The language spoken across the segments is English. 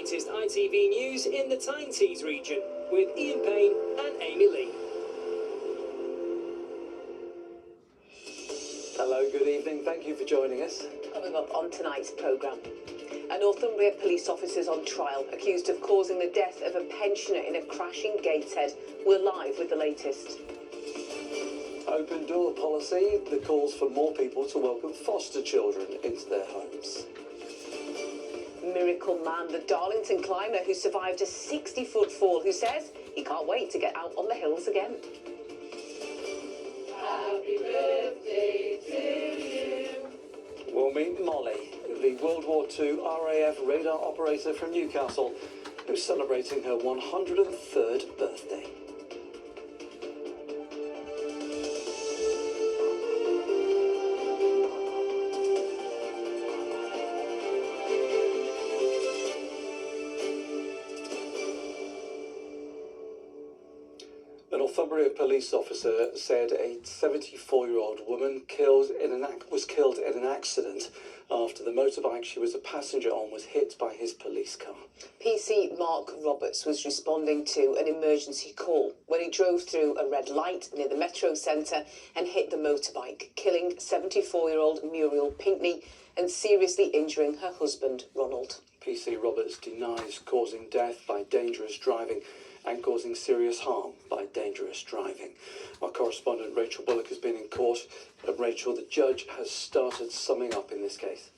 latest ITV news in the Tyne region with Ian Payne and Amy Lee. Hello, good evening. Thank you for joining us. Coming up on tonight's programme, a Northumbria police officer's on trial, accused of causing the death of a pensioner in a crash in Gateshead. We're live with the latest. Open door policy, the calls for more people to welcome foster children into their homes. Miracle man, the Darlington climber who survived a 60-foot fall, who says he can't wait to get out on the hills again. Happy birthday to you. We'll meet Molly, the World War II RAF radar operator from Newcastle, who's celebrating her 103rd birthday. A Northumbria police officer said a 74-year-old woman was killed in an accident after the motorbike she was a passenger on was hit by his police car. PC Mark Roberts was responding to an emergency call when he drove through a red light near the Metro Centre and hit the motorbike, killing 74-year-old Muriel Pinkney and seriously injuring her husband, Ronald. PC Roberts denies causing death by dangerous driving and causing serious harm by dangerous driving. Our correspondent Rachel Bullock has been in court. Rachel, the judge has started summing up in this case.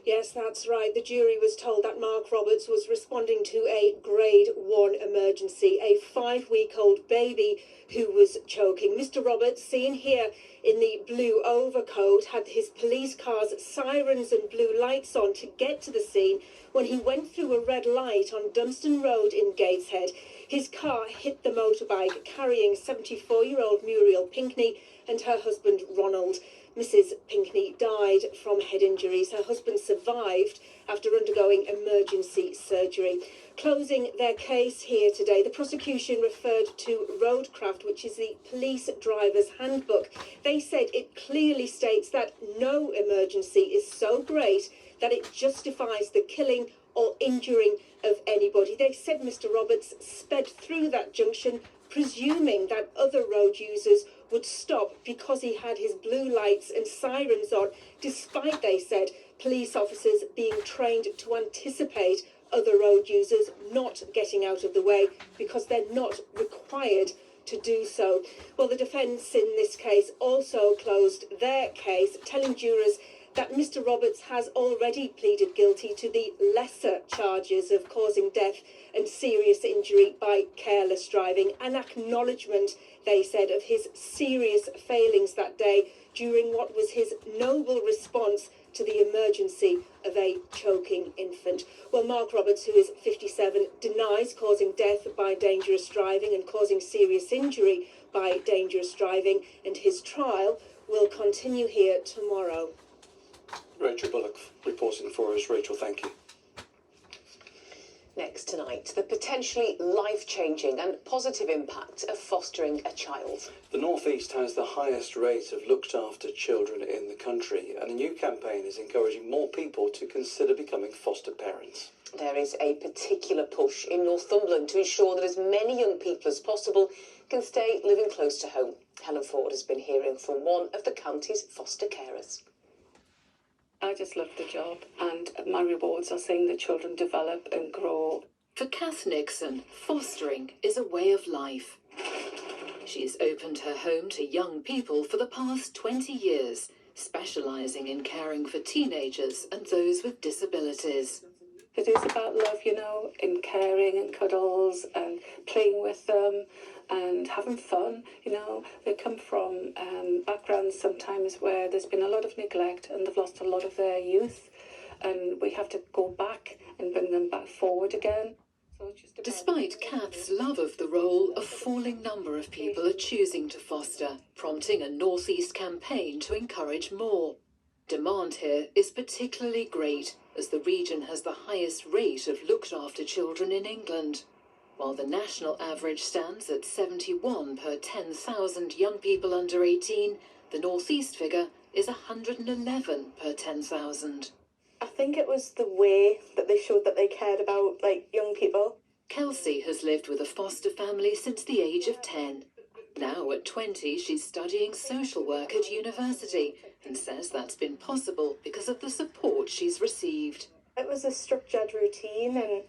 Yes, that's right. The jury was told that Mark Roberts was responding to a Grade 1 emergency, a 5-week-old baby who was choking. Mr. Roberts, seen here in the blue overcoat, had his police car's sirens and blue lights on to get to the scene when he went through a red light on Dunstan Road in Gateshead. His car hit the motorbike carrying 74-year-old Muriel Pinkney and her husband Ronald. Mrs. Pinkney died from head injuries. Her husband survived after undergoing emergency surgery. Closing their case here today, the prosecution referred to Roadcraft, which is the police driver's handbook. They said it clearly states that no emergency is so great that it justifies the killing or injuring of anybody. They said Mr. Roberts sped through that junction, presuming that other road users would stop because he had his blue lights and sirens on, despite, they said, police officers being trained to anticipate other road users not getting out of the way because they're not required to do so. Well, the defence in this case also closed their case, telling jurors that Mr. Roberts has already pleaded guilty to the lesser charges of causing death and serious injury by careless driving, an acknowledgement, they said, of his serious failings that day during what was his noble response to the emergency of a choking infant. Well, Mark Roberts, who is 57, denies causing death by dangerous driving and causing serious injury by dangerous driving, and his trial will continue here tomorrow. Rachel Bullock reporting for us. Rachel, thank you. Next tonight, the potentially life-changing and positive impact of fostering a child. The North East has the highest rate of looked-after children in the country, and a new campaign is encouraging more people to consider becoming foster parents. There is a particular push in Northumberland to ensure that as many young people as possible can stay living close to home. Helen Ford has been hearing from one of the county's foster carers. I just love the job, and my rewards are seeing the children develop and grow. For Kath Nixon, fostering is a way of life. She's opened her home to young people for the past 20 years, specialising in caring for teenagers and those with disabilities. It is about love, you know, in caring and cuddles and playing with them and having fun. You know, they come from backgrounds sometimes where there's been a lot of neglect and they've lost a lot of their youth, and we have to go back and bring them back forward again. So it's just Despite Kath's love of the role, a falling number of people are choosing to foster, prompting a North East campaign to encourage more. Demand here is particularly great, as the region has the highest rate of looked-after children in England. While the national average stands at 71 per 10,000 young people under 18, the North East figure is 111 per 10,000. I think it was the way that they showed that they cared about, like, young people. Kelsey has lived with a foster family since the age of 10. Now at 20, she's studying social work at university and says that's been possible because of the support she's received. It was a structured routine, and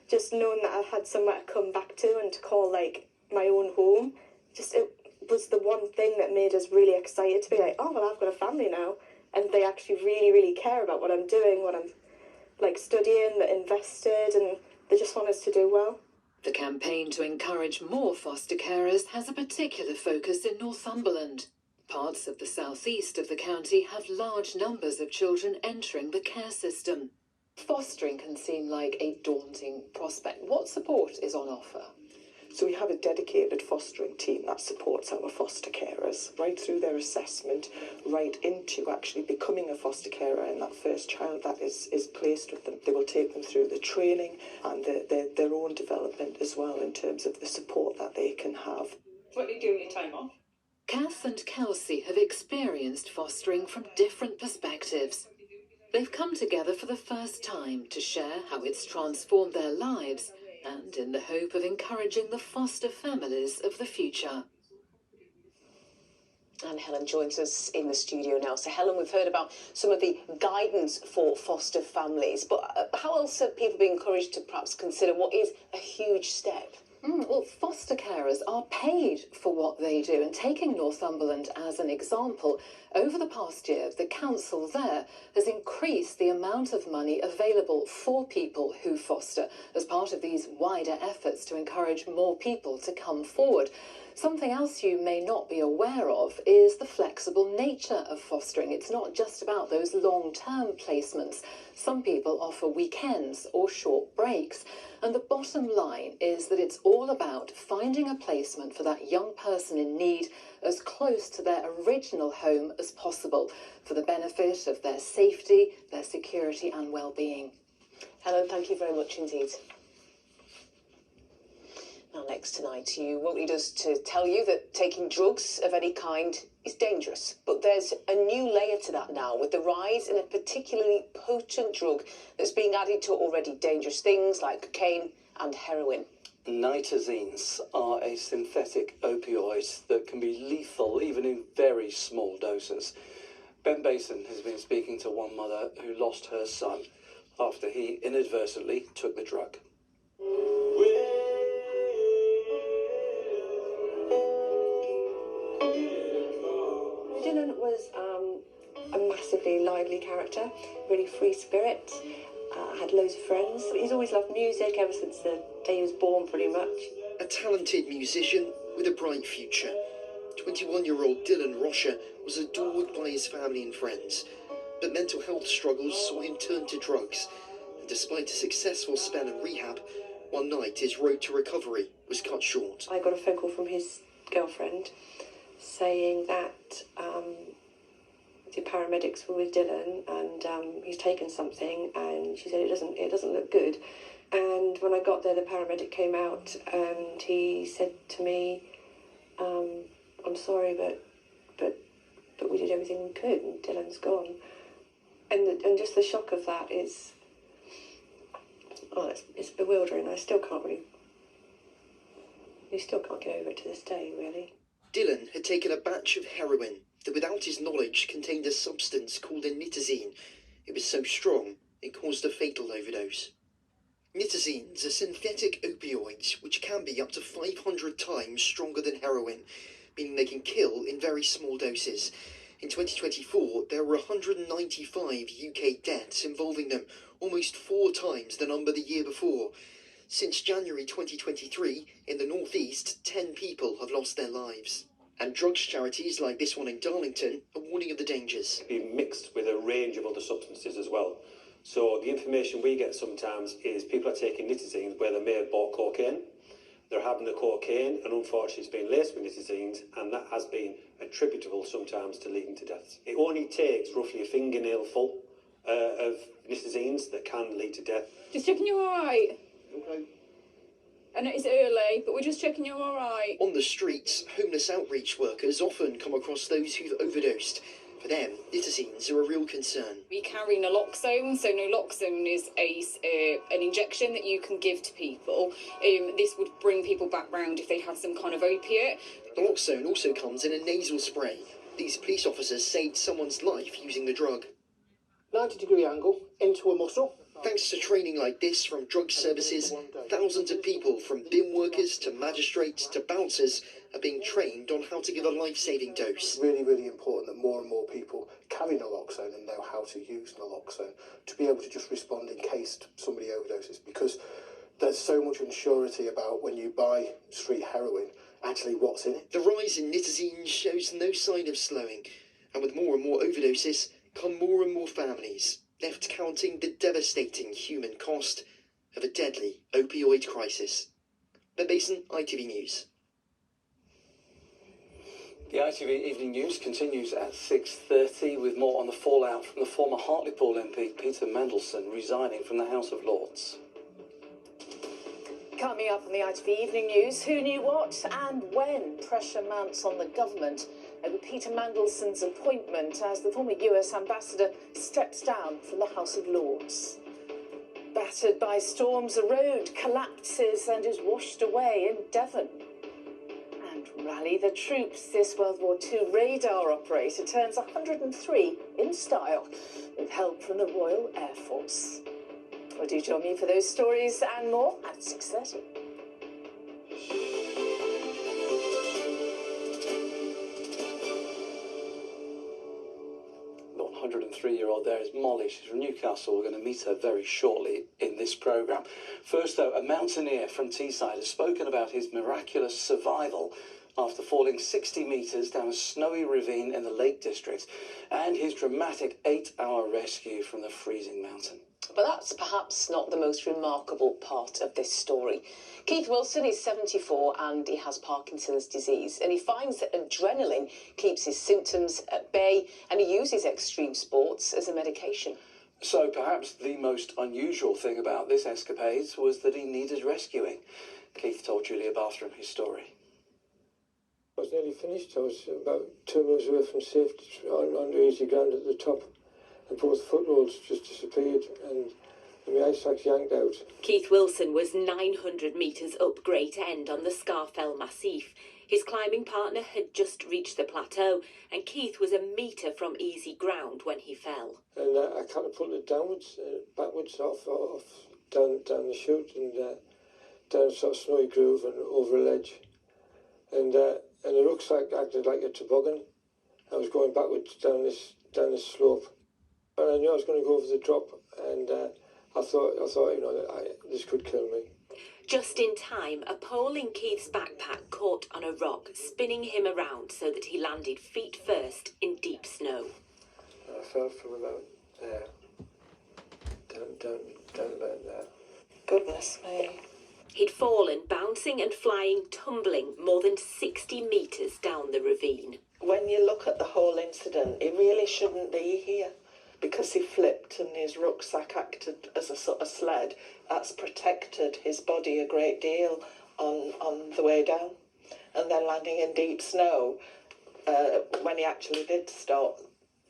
just knowing that I had somewhere to come back to and to call, like, my own home, it was the one thing that made us really excited to be like, oh, well, I've got a family now, and they actually really, really care about what I'm doing, what I'm, like, studying, they're invested, and they just want us to do well. The campaign to encourage more foster carers has a particular focus in Northumberland. Parts of the southeast of the county have large numbers of children entering the care system. Fostering can seem like a daunting prospect. What support is on offer? So we have a dedicated fostering team that supports our foster carers right through their assessment, right into actually becoming a foster carer and that first child that is placed with them. They will take them through the training and their own development as well in terms of the support that they can have. What do you do in your time off? Kath and Kelsey have experienced fostering from different perspectives. They've come together for the first time to share how it's transformed their lives and in the hope of encouraging the foster families of the future. And Helen joins us in the studio now. So Helen, we've heard about some of the guidance for foster families, but how else are people being encouraged to perhaps consider what is a huge step? Well, foster carers are paid for what they do, and taking Northumberland as an example, over the past year, the council there has increased the amount of money available for people who foster as part of these wider efforts to encourage more people to come forward. Something else you may not be aware of is the flexible nature of fostering. It's not just about those long-term placements. Some people offer weekends or short breaks. And the bottom line is that it's all about finding a placement for that young person in need as close to their original home as possible for the benefit of their safety, their security and well-being. Helen, thank you very much indeed. Now, next tonight, you won't need us to tell you that taking drugs of any kind is dangerous. But there's a new layer to that now, with the rise in a particularly potent drug that's being added to already dangerous things like cocaine and heroin. Nitazenes are a synthetic opioid that can be lethal even in very small doses. Ben Basin has been speaking to one mother who lost her son after he inadvertently took the drug. Dylan was a massively lively character, really free spirit, had loads of friends. He's always loved music ever since the day he was born, pretty much. A talented musician with a bright future. 21-year-old Dylan Rocher was adored by his family and friends, but mental health struggles saw him turn to drugs, and despite a successful spell in rehab, one night his road to recovery was cut short. I got a phone call from his girlfriend saying that the paramedics were with Dylan and he's taken something, and she said it doesn't look good. And when I got there, the paramedic came out and he said to me, I'm sorry, but we did everything we could and Dylan's gone. And just the shock of that is, it's bewildering. You still can't get over it to this day, really. Dylan had taken a batch of heroin that, without his knowledge, contained a substance called a Nitazene. It was so strong, it caused a fatal overdose. Nitazenes are synthetic opioids which can be up to 500 times stronger than heroin, meaning they can kill in very small doses. In 2024, there were 195 UK deaths involving them, almost 4 times the number the year before. Since January 2023, in the northeast, 10 people have lost their lives. And drugs charities like this one in Darlington are warning of the dangers. Being mixed with a range of other substances as well. So the information we get sometimes is people are taking nitazenes where they may have bought cocaine. They're having the cocaine, and unfortunately it's been laced with nitazenes, and that has been attributable sometimes to leading to deaths. It only takes roughly a fingernail full of nitazenes that can lead to death. Just checking you're alright. Okay. I know it's early, but we're just checking you're alright. On the streets, homeless outreach workers often come across those who've overdosed. For them, nitazenes are a real concern. We carry naloxone, so naloxone is an injection that you can give to people. This would bring people back round if they had some kind of opiate. Naloxone also comes in a nasal spray. These police officers saved someone's life using the drug. 90-degree angle into a muscle. Thanks to training like this from drug services, thousands of people, from bin workers to magistrates to bouncers, are being trained on how to give a life-saving dose. Really, really important that more and more people carry naloxone and know how to use naloxone to be able to just respond in case somebody overdoses, because there's so much unsurety about when you buy street heroin, actually what's in it. The rise in nitazene shows no sign of slowing, and with more and more overdoses come more and more families, left counting the devastating human cost of a deadly opioid crisis. Ben Basin, ITV News. The ITV Evening News continues at 6:30 with more on the fallout from the former Hartlepool MP Peter Mandelson resigning from the House of Lords. Coming up on the ITV Evening News, who knew what and when pressure mounts on the government over Peter Mandelson's appointment as the former US ambassador steps down from the House of Lords. Battered by storms, a road collapses and is washed away in Devon. And Rally the Troops, this World War II radar operator, turns 103 in style with help from the Royal Air Force. Well, do join me for those stories and more at 6:30. 103-year-old there is Molly. She's from Newcastle. We're going to meet her very shortly in this programme. First, though, a mountaineer from Teesside has spoken about his miraculous survival after falling 60 metres down a snowy ravine in the Lake District and his dramatic 8-hour rescue from the freezing mountain. But that's perhaps not the most remarkable part of this story. Keith Wilson is 74 and he has Parkinson's disease, and he finds that adrenaline keeps his symptoms at bay and he uses extreme sports as a medication. So perhaps the most unusual thing about this escapade was that he needed rescuing. Keith told Julia Bathroom his story. I was nearly finished. I was about 2 miles away from safety on the easy ground at the top, and both footholds just disappeared and my ice axe yanked out. Keith Wilson was 900 metres up Great End on the Scafell Massif. His climbing partner had just reached the plateau and Keith was a metre from easy ground when he fell. And I catapulted downwards, backwards down the chute and down a sort of snowy groove and over a ledge. And the rucksack acted like a toboggan. I was going backwards down this slope. And I knew I was going to go over the drop, and I thought, this could kill me. Just in time, a pole in Keith's backpack caught on a rock, spinning him around so that he landed feet first in deep snow. I fell from about there, down about there. Goodness me. He'd fallen, bouncing and flying, tumbling more than 60 metres down the ravine. When you look at the whole incident, he really shouldn't be here, because he flipped and his rucksack acted as a sort of sled. That's protected his body a great deal on the way down. And then landing in deep snow, when he actually did stop,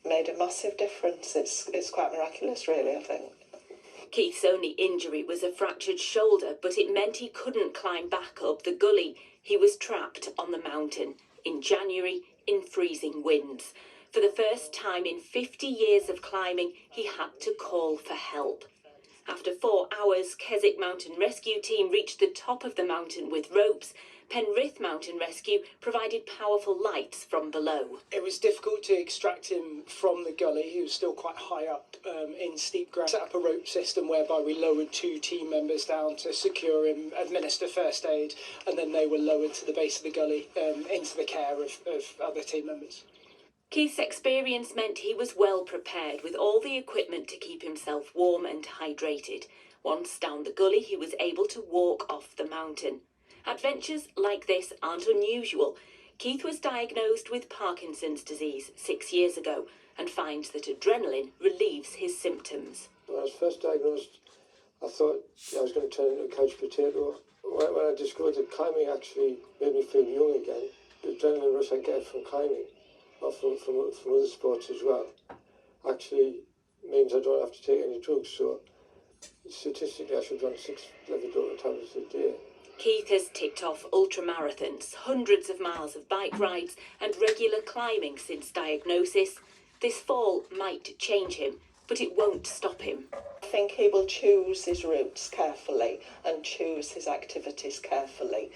made a massive difference. It's quite miraculous, really, I think. Keith's only injury was a fractured shoulder, but it meant he couldn't climb back up the gully. He was trapped on the mountain in January in freezing winds. For the first time in 50 years of climbing, he had to call for help. After 4 hours, Keswick Mountain Rescue Team reached the top of the mountain with ropes. Penrith Mountain Rescue provided powerful lights from below. It was difficult to extract him from the gully. He was still quite high up in steep ground. Set up a rope system whereby we lowered 2 team members down to secure him, administer first aid, and then they were lowered to the base of the gully into the care of other team members. Keith's experience meant he was well prepared with all the equipment to keep himself warm and hydrated. Once down the gully, he was able to walk off the mountain. Adventures like this aren't unusual. Keith was diagnosed with Parkinson's disease 6 years ago and finds that adrenaline relieves his symptoms. When I was first diagnosed, I thought I was going to turn into a couch potato. When I discovered that climbing actually made me feel young again, the adrenaline rush I get from climbing from other sports as well, actually means I don't have to take any drugs. So statistically, I should run 6 levodopa tablets a day. Keith has ticked off ultramarathons, hundreds of miles of bike rides and regular climbing since diagnosis. This fall might change him, but it won't stop him. I think he will choose his routes carefully and choose his activities carefully,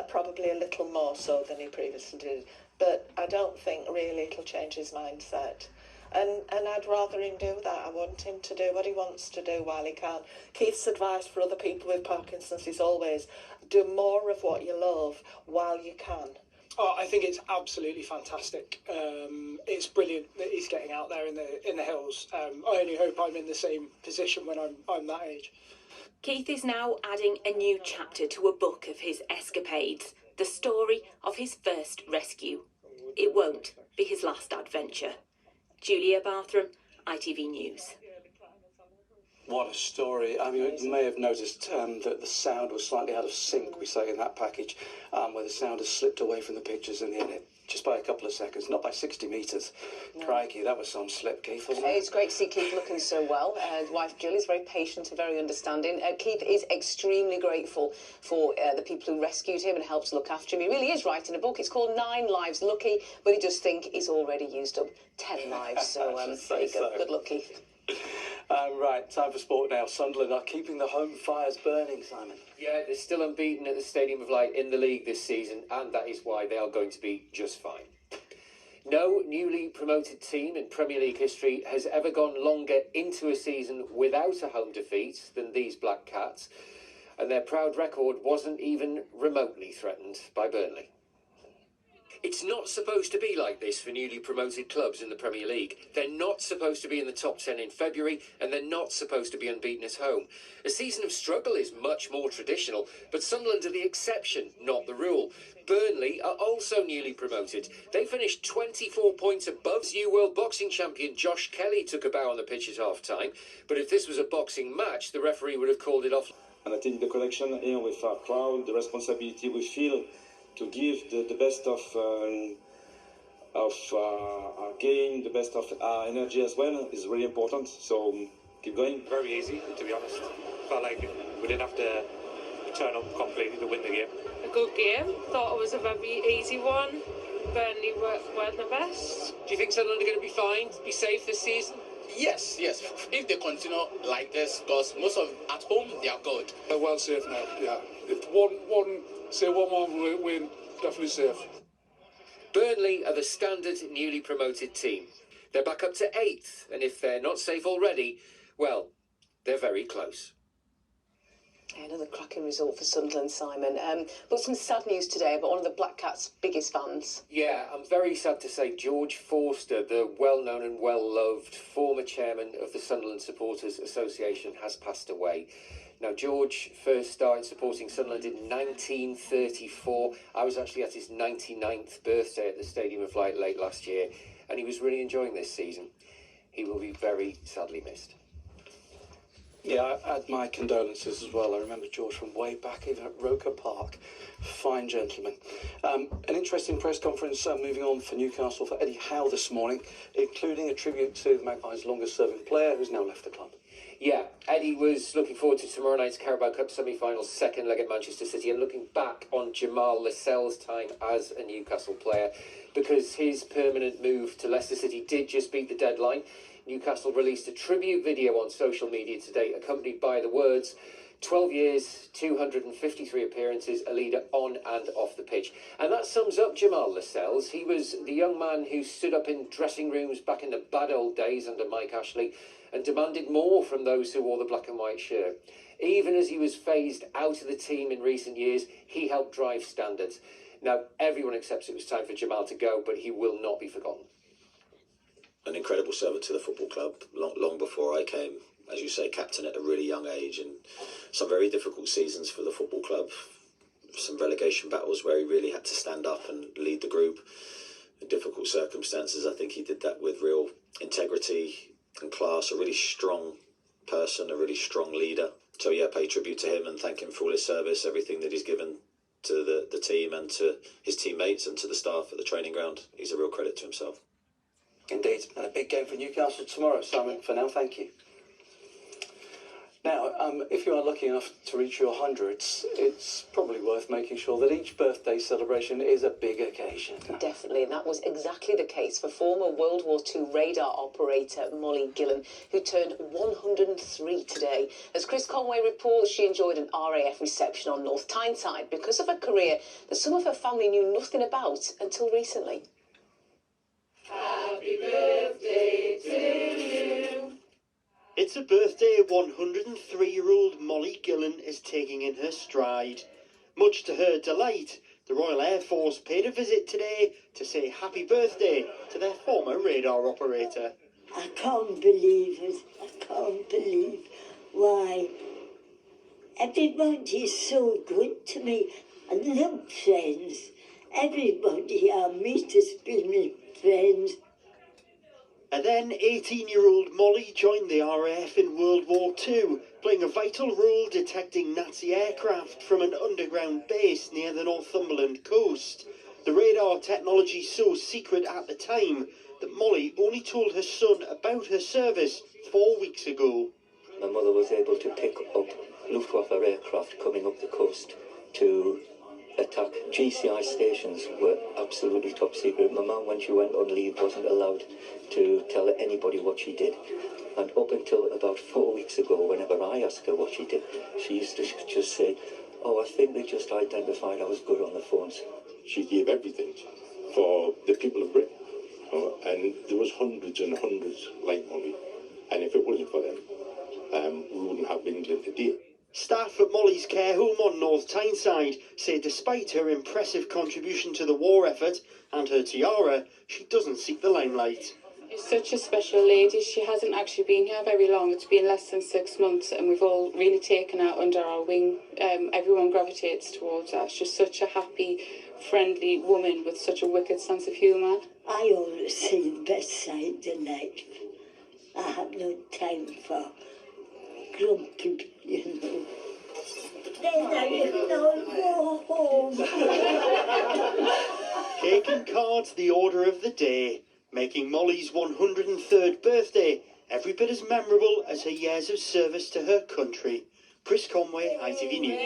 probably a little more so than he previously did. But I don't think really it'll change his mindset. And I'd rather him do that. I want him to do what he wants to do while he can. Keith's advice for other people with Parkinson's is always do more of what you love while you can. Oh, I think it's absolutely fantastic. It's brilliant that he's getting out there in the hills. I only hope I'm in the same position when I'm that age. Keith is now adding a new chapter to a book of his escapades, the story of his first rescue. It won't be his last adventure. Julia Barthram, ITV News. What a story. I mean, you may have noticed that the sound was slightly out of sync, we say, in that package, where the sound has slipped away from the pictures in the edit. Just by a couple of seconds, not by 60 metres. No. Crikey, that was some slip, Keith, wasn't it? It's great to see Keith looking so well. His wife Julie's very patient and very understanding. Keith is extremely grateful for the people who rescued him and helped look after him. He really is writing a book. It's called 9 Lives Lucky, but he does think he's already used up 10 lives. So there you go. Good luck, Keith. Right, time for sport now. Sunderland are keeping the home fires burning, Simon. Yeah, they're still unbeaten at the Stadium of Light in the league this season, and that is why they are going to be just fine. No newly promoted team in Premier League history has ever gone longer into a season without a home defeat than these Black Cats, and their proud record wasn't even remotely threatened by Burnley. It's not supposed to be like this for newly promoted clubs in the Premier League. They're not supposed to be in the top 10 in February, and they're not supposed to be unbeaten at home. A season of struggle is much more traditional, but Sunderland are the exception, not the rule. Burnley are also newly promoted. They finished 24 points above EU World Boxing Champion Josh Kelly took a bow on the pitch at half-time, but if this was a boxing match, the referee would have called it off. And I think the connection here with our crowd, the responsibility we feel to give the best of our game, the best of our energy as well is really important. So keep going. Very easy, to be honest. Felt like we didn't have to turn up completely to win the game. A good game. Thought it was a very easy one. Burnley weren't the best. Do you think Sunderland are going to be fine, be safe this season? Yes. If they continue like this, because most of at home they are good. They're well safe now. Yeah. If one more win, definitely safe. Burnley are the standard newly promoted team. They're back up to 8th, and if they're not safe already, well, they're very close. Another cracking result for Sunderland, Simon. But some sad news today about one of the Black Cats' biggest fans. Yeah, I'm very sad to say George Forster, the well-known and well-loved former chairman of the Sunderland Supporters Association, has passed away. Now, George first started supporting Sunderland in 1934. I was actually at his 99th birthday at the Stadium of Light late last year, and he was really enjoying this season. He will be very sadly missed. Yeah, I add my condolences as well. I remember George from way back even at Rourke Park. Fine gentleman. An interesting press conference moving on for Newcastle for Eddie Howe this morning, including a tribute to the Magpies' longest-serving player who's now left the club. Yeah, Eddie was looking forward to tomorrow night's Carabao Cup semi-finals second leg at Manchester City and looking back on Jamal Lascelles' time as a Newcastle player, because his permanent move to Leicester City did just beat the deadline. Newcastle released a tribute video on social media today, accompanied by the words, 12 years, 253 appearances, a leader on and off the pitch. And that sums up Jamal Lascelles. He was the young man who stood up in dressing rooms back in the bad old days under Mike Ashley and demanded more from those who wore the black and white shirt. Even as he was phased out of the team in recent years, he helped drive standards. Now, everyone accepts it was time for Jamal to go, but he will not be forgotten. An incredible servant to the football club, long before I came, as you say, captain at a really young age, and some very difficult seasons for the football club. Some relegation battles where he really had to stand up and lead the group in difficult circumstances. I think he did that with real integrity and class, a really strong person, a really strong leader. So yeah, pay tribute to him and thank him for all his service, everything that he's given to the team and to his teammates and to the staff at the training ground. He's a real credit to himself. Indeed, and a big game for Newcastle tomorrow. Simon, for now, thank you. Now, if you are lucky enough to reach your hundreds, it's probably worth making sure that each birthday celebration is a big occasion. Definitely, and that was exactly the case for former World War II radar operator Molly Gillen, who turned 103 today. As Chris Conway reports, she enjoyed an RAF reception on North Tyneside because of a career that some of her family knew nothing about until recently. Happy birthday to you. It's a birthday 103-year-old Molly Gillen is taking in her stride. Much to her delight, the Royal Air Force paid a visit today to say happy birthday to their former radar operator. I can't believe it. I can't believe why. Everybody is so good to me. And look, friends, everybody I meet has been my friends. And then 18-year-old Molly joined the RAF in World War II, playing a vital role detecting Nazi aircraft from an underground base near the Northumberland coast. The radar technology so secret at the time that Molly only told her son about her service 4 weeks ago. My mother was able to pick up Luftwaffe aircraft coming up the coast to attack. GCI stations were absolutely top secret. My mum, when she went on leave, wasn't allowed to tell anybody what she did. And up until about 4 weeks ago, whenever I asked her what she did, she used to just say, "Oh, I think they just identified I was good on the phones." She gave everything for the people of Britain. And there was hundreds and hundreds like Molly. And if it wasn't for them, we wouldn't have England today. Staff at Molly's care home on North Tyneside say despite her impressive contribution to the war effort and her tiara, she doesn't seek the limelight. She's such a special lady. She hasn't actually been here very long. It's been less than 6 months and we've all really taken her under our wing. Everyone gravitates towards her. She's such a happy, friendly woman with such a wicked sense of humour. I always see the best side of life. I have no time for grumpy, you know. Then I go home. Cake and cards the order of the day, making Molly's 103rd birthday every bit as memorable as her years of service to her country. Chris Conway, ITV News.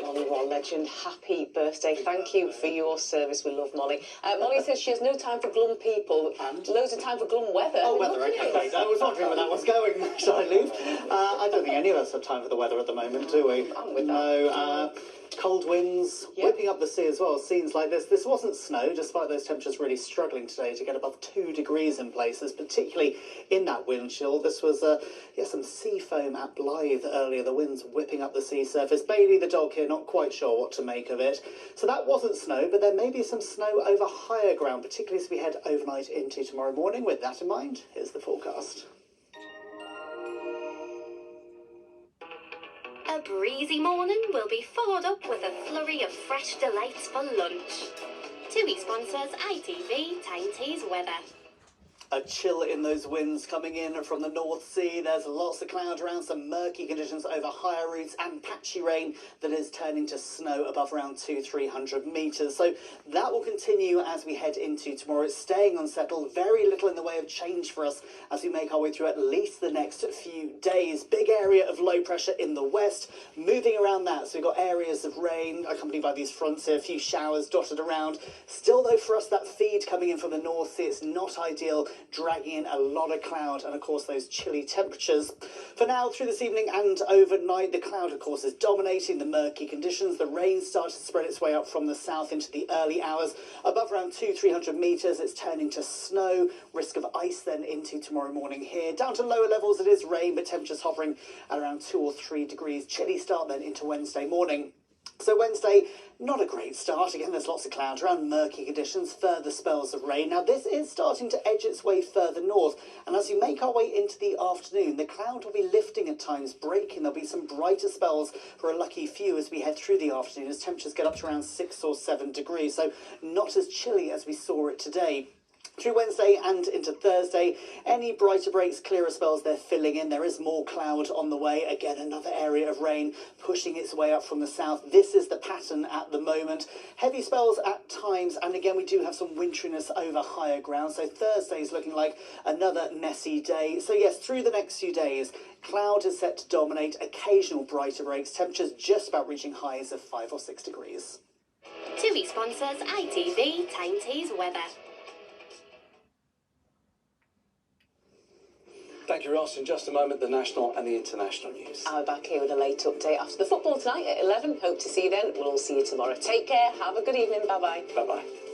Molly, legend, happy birthday. Thank you for your service. We love Molly. Molly says she has no time for glum people and loads of time for glum weather. Oh, weather, okay. I was wondering where that was going. Shall I leave? I don't think any of us have time for the weather at the moment, do we? I'm with that. Cold winds, whipping up the sea as well. Scenes like this. This wasn't snow, despite those temperatures really struggling today to get above 2 degrees in places, particularly in that wind chill. This was some sea foam at Blythe earlier. The winds whipping up the sea surface. Bailey, the dog here, not quite sure what to make of it. So that wasn't snow, but there may be some snow over higher ground, particularly as we head overnight into tomorrow morning. With that in mind, here's the forecast. A breezy morning will be followed up with a flurry of fresh delights for lunch. TUI sponsors ITV Tyne Tees weather. A chill in those winds coming in from the North Sea. There's lots of cloud around, some murky conditions over higher routes and patchy rain that is turning to snow above around 200-300 metres. So that will continue as we head into tomorrow. It's staying unsettled, very little in the way of change for us as we make our way through at least the next few days. Big area of low pressure in the west, moving around that. So we've got areas of rain accompanied by these fronts here, a few showers dotted around. Still though for us, that feed coming in from the North Sea, it's not ideal, dragging in a lot of cloud and of course those chilly temperatures. For now, through this evening and overnight, the cloud of course is dominating the murky conditions. The rain starts to spread its way up from the south into the early hours. Above around 200-300 metres, it's turning to snow. Risk of ice then into tomorrow morning here. Down to lower levels, it is rain, but temperatures hovering at around 2 or 3 degrees. Chilly start then into Wednesday morning. So Wednesday, not a great start. Again, there's lots of clouds around, murky conditions, further spells of rain. Now, this is starting to edge its way further north. And as we make our way into the afternoon, the cloud will be lifting at times, breaking. There'll be some brighter spells for a lucky few as we head through the afternoon, as temperatures get up to around 6 or 7 degrees. So not as chilly as we saw it today. Through Wednesday and into Thursday, any brighter breaks, clearer spells, they're filling in. There is more cloud on the way. Again, another area of rain pushing its way up from the south. This is the pattern at the moment. Heavy spells at times, and again, we do have some winteriness over higher ground. So Thursday's looking like another messy day. So yes, through the next few days, cloud is set to dominate, occasional brighter breaks, temperatures just about reaching highs of 5 or 6 degrees. TUI sponsors ITV Tyne weather. Thank you, Ross. In just a moment, the national and the international news. I'll be back here with a late update after the football tonight at 11. Hope to see you then. We'll all see you tomorrow. Take care. Have a good evening. Bye-bye. Bye-bye.